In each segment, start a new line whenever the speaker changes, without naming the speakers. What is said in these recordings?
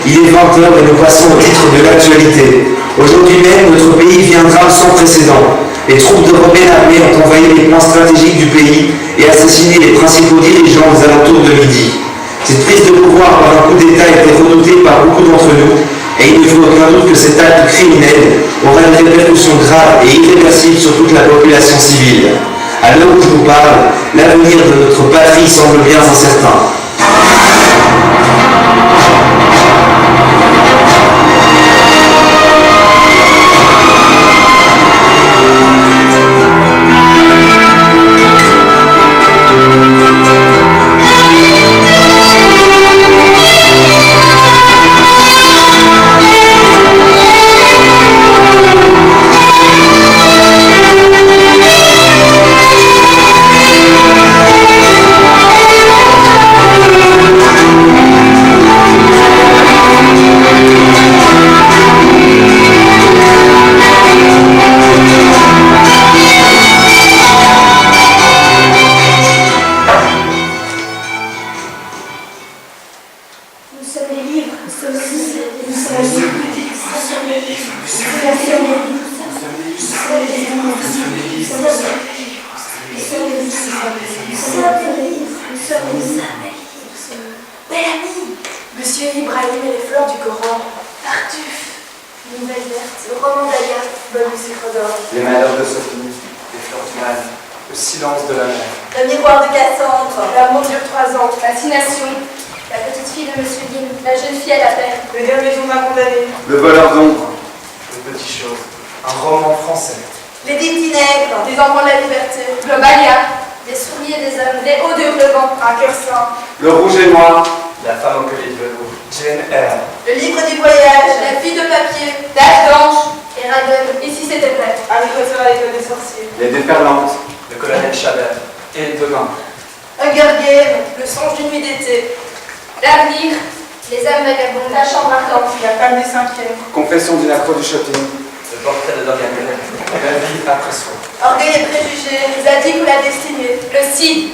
Il est 20 h et nous passons au titre de l'actualité. Aujourd'hui même, notre pays vit un drame sans précédent. Les troupes européennes armées ont envahi les points stratégiques du pays et assassiné les principaux dirigeants aux alentours de midi. Cette prise de pouvoir par un coup d'État était redoutée par beaucoup d'entre nous, et il ne faut aucun doute que cet acte criminel aura une répercussion grave et irréversible sur toute la population civile. À l'heure où je vous parle, l'avenir de notre patrie semble bien incertain.
Monsieur Ibrahim et les fleurs du Coran. Tartuffe. Nouvelle verte. Le roman d'Aya. Bonne du sucre d'or.
Les malheurs de Sophie. Les fleurs du mal. Le silence de la mer.
Le miroir de Cassandre. L'amour dure 3 ans.
Fascination. La petite fille de Monsieur Guin. La jeune fille à la peine.
Le dernier jour d'un condamné.
Le voleur d'ombre. Les petites choses. Un roman français.
Les dix nègres.
Les enfants de la liberté. Globalia. Des souris et des hommes. Les hauts de Hurlevent.
Un cœur saint.
Le rouge et noir. La femme au collier de velours. Jane Eyre.
Le livre du voyage.
La fille de papier. Tache d'ange. Et Radon. Ici c'était prêt.
Harry Potter à l'école des sorciers.
Les déferlantes. Le colonel Chabert. Et demain.
Hunger Games. Le songe d'une nuit d'été.
L'avenir. Les âmes vagabondes. La chambre ardente.
La femme du 5e.
Confession d'une accro du shopping. Le portrait de Dorian Gray. La vie après soi.
Orgueil et préjugés. Zadig ou la destinée.
Le cid.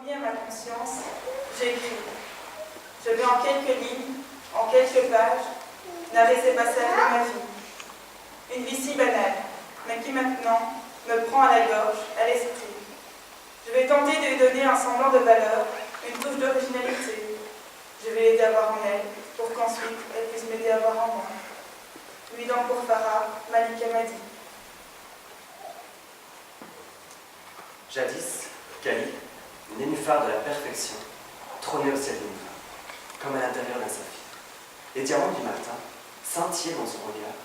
Ma conscience, j'écris. Je vais en quelques lignes, en quelques pages, narrer ces passages de ma vie. Une vie si banale, mais qui maintenant me prend à la gorge, à l'esprit. Je vais tenter de lui donner un semblant de valeur, une touche d'originalité. Je vais l'aider à voir en elle, pour qu'ensuite elle puisse m'aider à voir en moi. Lui dans pour Farah, Malika Madi.
Jadis, Kali, nénuphar de la perfection, trônait au ciel d'Univers, comme à l'intérieur d'un saphir. Les diamants du matin scintillaient dans son regard,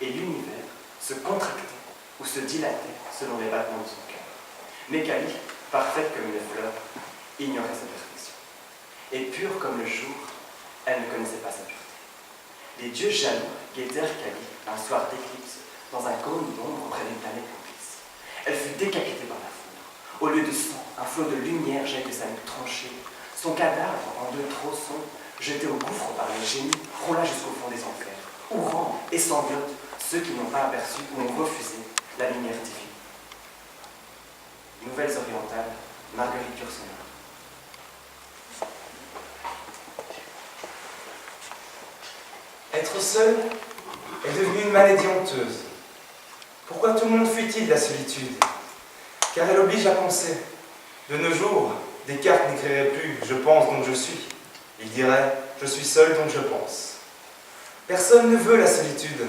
et l'univers se contractait ou se dilatait selon les battements de son cœur. Mais Kali, parfaite comme une fleur, ignorait sa perfection. Et pure comme le jour, elle ne connaissait pas sa pureté. Les dieux jaloux guettèrent Kali un soir d'éclipse dans un cône d'ombre près d'une planète complice. Elle fut décapitée par la foudre. Au lieu de sang, un flot de lumière jette de sa nuque tranchée. Son cadavre, en 2 tronçons, jeté au gouffre par les génies, roula jusqu'au fond des enfers, où rendent et sanglotent ceux qui n'ont pas aperçu ou ont refusé la lumière divine. Nouvelles orientales, Marguerite Yourcenar.
Être seul est devenu une maladie honteuse. Pourquoi tout le monde fuit-il la solitude? Car elle oblige à penser. De nos jours, Descartes n'écrirait plus « je pense donc je suis ». Il dirait « je suis seul donc je pense ». Personne ne veut la solitude,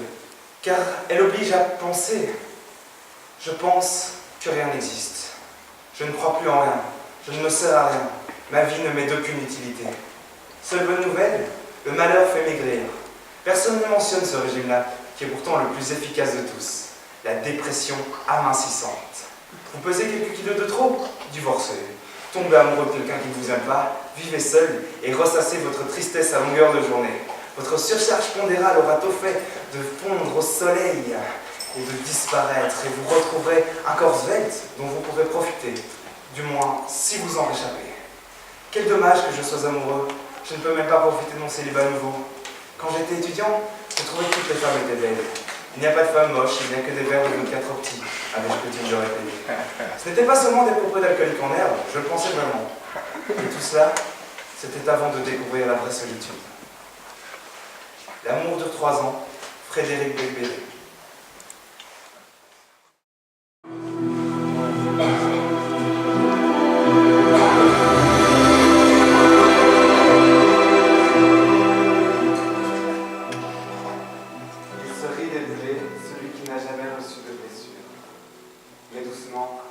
car elle oblige à penser. Je pense que rien n'existe. Je ne crois plus en rien. Je ne me sers à rien. Ma vie ne m'est d'aucune utilité. Seule bonne nouvelle, le malheur fait maigrir. Personne ne mentionne ce régime-là, qui est pourtant le plus efficace de tous. La dépression amincissante. Vous pesez quelques kilos de trop? Divorcez. Tombez amoureux de quelqu'un qui ne vous aime pas, vivez seul et ressassez votre tristesse à longueur de journée. Votre surcharge pondérale aura tôt fait de fondre au soleil et de disparaître, et vous retrouverez un corps svelte dont vous pourrez profiter, du moins si vous en réchappez. Quel dommage que je sois amoureux, je ne peux même pas profiter de mon célibat nouveau. Quand j'étais étudiant, je trouvais que toutes les femmes étaient belles. Il n'y a pas de femmes moches, il n'y a que des verres de vodka trop petits, avais-je coutume de répéter. Ce n'était pas seulement des propos d'alcooliques en herbe, je le pensais vraiment. Et tout cela, c'était avant de découvrir la vraie solitude. L'amour dure 3 ans, Frédéric Beigbeder.
Il se rit des blés, celui qui n'a jamais reçu de blessure. Mais doucement,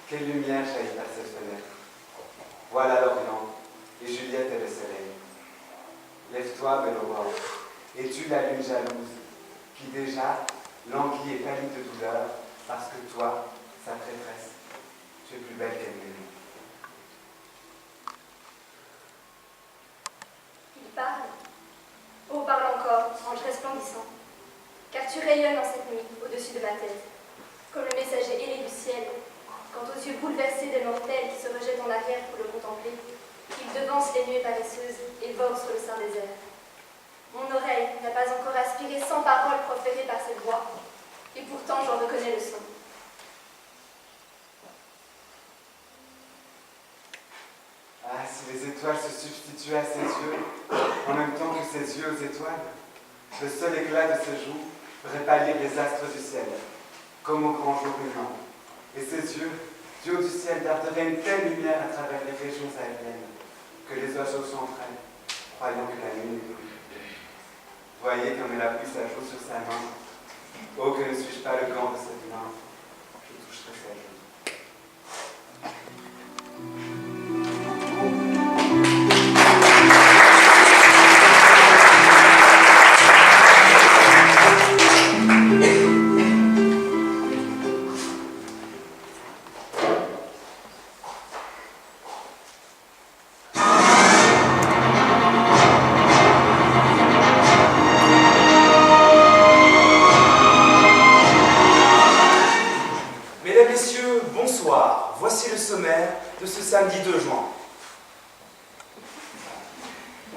quelle lumière jaillit par cette fenêtre. Voilà l'Orient, et Juliette est le soleil. Lève-toi, belle aurore, et tue la lune jalouse, qui déjà languit et pâlit de douleur, parce que toi, sa prêtresse, tu es plus belle qu'elle-même.
Il parle. Oh, parle encore, ange resplendissant. Car tu rayonnes en cette nuit, au-dessus de ma tête, comme le messager ailé du ciel, quand aux yeux bouleversés des mortels qui se rejettent en arrière pour le contempler, il devance les nuées paresseuses et vogue sur le sein des airs. Mon oreille n'a pas encore aspiré 100 paroles proférées par cette voix, et pourtant j'en reconnais le son.
Ah, si les étoiles se substituaient à ses yeux, en même temps que ses yeux aux étoiles, le seul éclat de ses joues ferait pâlir les astres du ciel, comme au grand jour brûlant. Et ses yeux, du haut du ciel, darderaient une telle lumière à travers les régions aériennes, que les oiseaux s'entraînent, croyant que la nuit est brûlée. Voyez comme elle appuie sa joue sur sa main. Oh, que ne suis-je pas le gant de cette main, je toucherai sa joue.
Mesdames, Messieurs, bonsoir. Voici le sommaire de ce samedi 2 juin.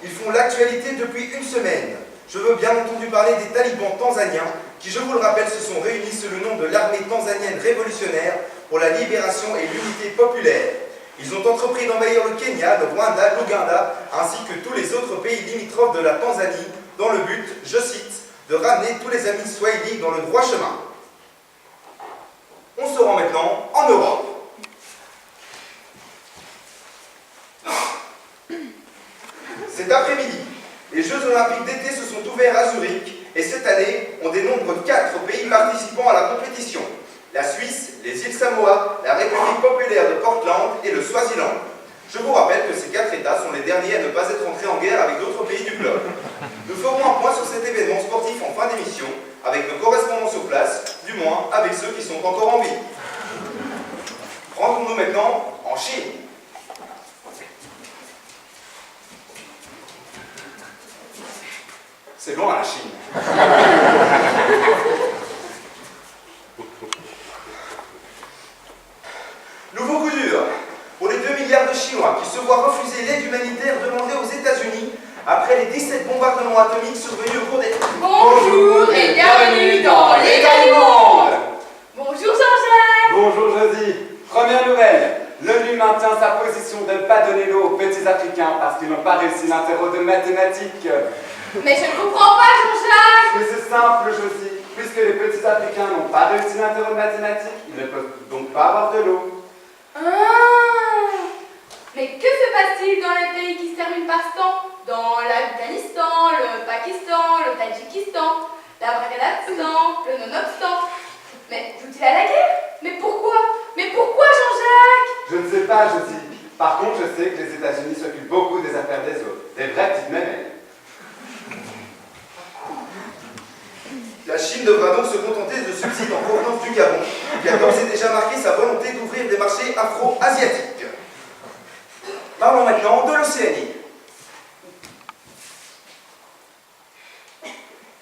Ils font l'actualité depuis une semaine. Je veux bien entendu parler des talibans tanzaniens qui, je vous le rappelle, se sont réunis sous le nom de l'armée tanzanienne révolutionnaire pour la libération et l'unité populaire. Ils ont entrepris d'envahir le Kenya, le Rwanda, l'Ouganda, ainsi que tous les autres pays limitrophes de la Tanzanie, dans le but, je cite, de ramener tous les amis swahili dans le droit chemin. On se rend maintenant en Europe. Cet après-midi, les Jeux Olympiques d'été se sont ouverts à Zurich et cette année, on dénombre 4 pays participants à la compétition. La Suisse, les îles Samoa, la République populaire de Portland et le Swaziland. Je vous rappelle que ces 4 États sont les derniers à ne pas être entrés en guerre avec d'autres pays du globe. Nous ferons un point sur cet événement sportif en fin d'émission avec nos correspondants sur place, du moins avec ceux qui sont encore en vie. Rendons-nous maintenant en Chine. C'est loin la Chine. Nouveau coup dur pour les 2 milliards de Chinois qui se voient refuser l'aide humanitaire demandée aux États-Unis après les 17 bombardements atomiques survenus au cours des...
Bonjour et bienvenue dans l'État du monde. Bonjour Jean-Jacques.
Bonjour Josie. Première nouvelle, l'ONU maintient sa position de ne pas donner l'eau aux petits Africains parce qu'ils n'ont pas réussi l'interro de mathématiques.
Mais je ne comprends pas Jean-Jacques.
Mais c'est simple Josie, puisque les petits Africains n'ont pas réussi l'interro de mathématiques, ils ne peuvent donc pas avoir de l'eau.
Mais que se passe-t-il dans les pays qui se terminent par stan? Dans l'Afghanistan, le Pakistan, le Tadjikistan, l'Afghanistan, le Nonobstant. Mais jouent-ils à la guerre? Mais pourquoi Jean-Jacques?
Je ne sais pas Josie. Par contre, je sais que les États-Unis s'occupent beaucoup des affaires des autres, des vraies petites mémelles.
La Chine devra donc se contenter de subsides en provenance du Gabon, qui a d'ores et déjà marqué sa volonté d'ouvrir des marchés afro-asiatiques. Parlons maintenant de l'Océanie.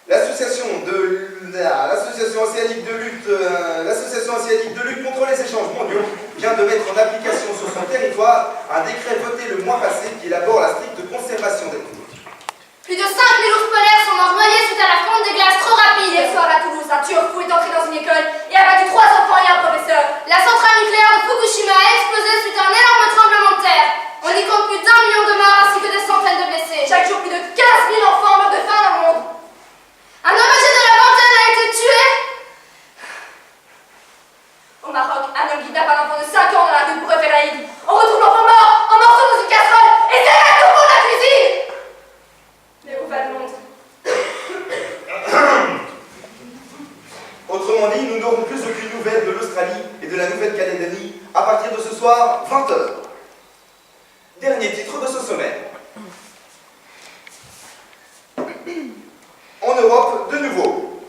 L'association asiatique de lutte contre les échanges mondiaux vient de mettre en application sur son territoire un décret voté le mois passé qui élabore la stricte conservation des cours.
Plus de 5000 ours polaires sont morts noyés suite à la fonte des glaces trop rapide. Hier soir à Toulouse, un tueur fou est entré dans une école et a battu 3 enfants et un professeur. La centrale nucléaire de Fukushima a explosé suite à un énorme tremblement de terre. On y
Autrement dit, nous n'aurons plus aucune nouvelle de l'Australie et de la Nouvelle-Calédonie à partir de ce soir, 20h. Dernier titre de ce sommaire. En Europe, de nouveau,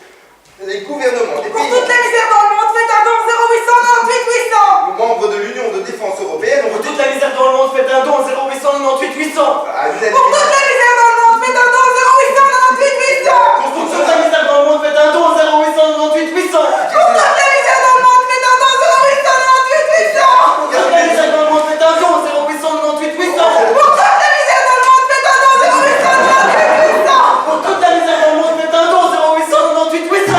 les gouvernements des
Pour
pays
toute la misère dans le monde, faites un don 0898 800.
membres de l'Union de défense européenne ont
Pour toute la misère dans le monde, faites un don 0898 800.
à l'unanimité.
Pour toute la misère dans le monde, faites un don 0898 800.
Pour toute la misère dans le monde, faites un don 0898 800.
Pour toute la misère dans le monde, faites un don 0898 800.
Pour toute la misère dans le monde, faites un don 0898 800.
Pour toute la misère dans le monde, faites un don 0898 800.
Pour toute la misère dans le monde, faites un don 0898 800.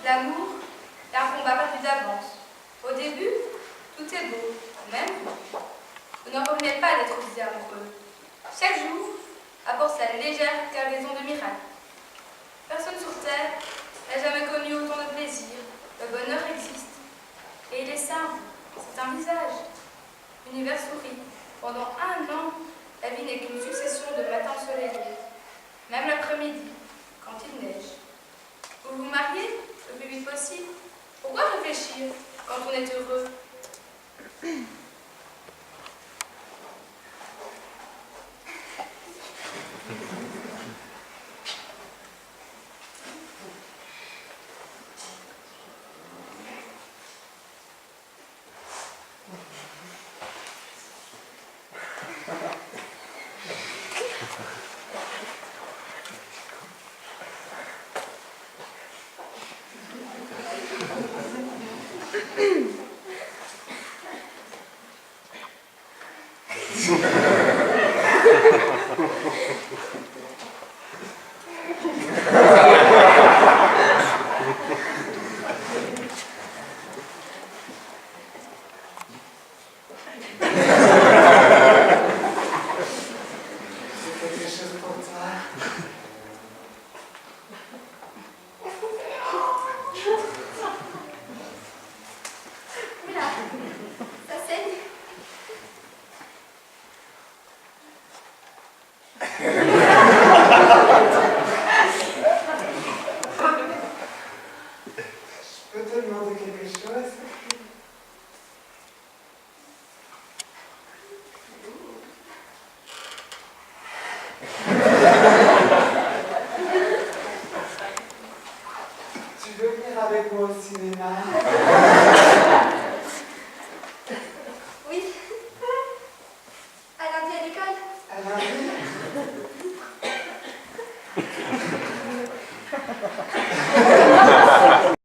L'amour est un combat perdu d'avance. Au début, tout est beau, même vous. Vous n'en revenez pas d'être aussi amoureux. Chaque jour apporte sa légère cargaison de miracles. Personne sur Terre n'a jamais connu autant de plaisir. Le bonheur existe. Et il est simple. C'est un visage. L'univers sourit. Pendant 1 an, la vie n'est qu'une succession de matins ensoleillés. Même l'après-midi, quand il neige. Vous vous mariez le plus vite possible. Pourquoi réfléchir quand on est heureux?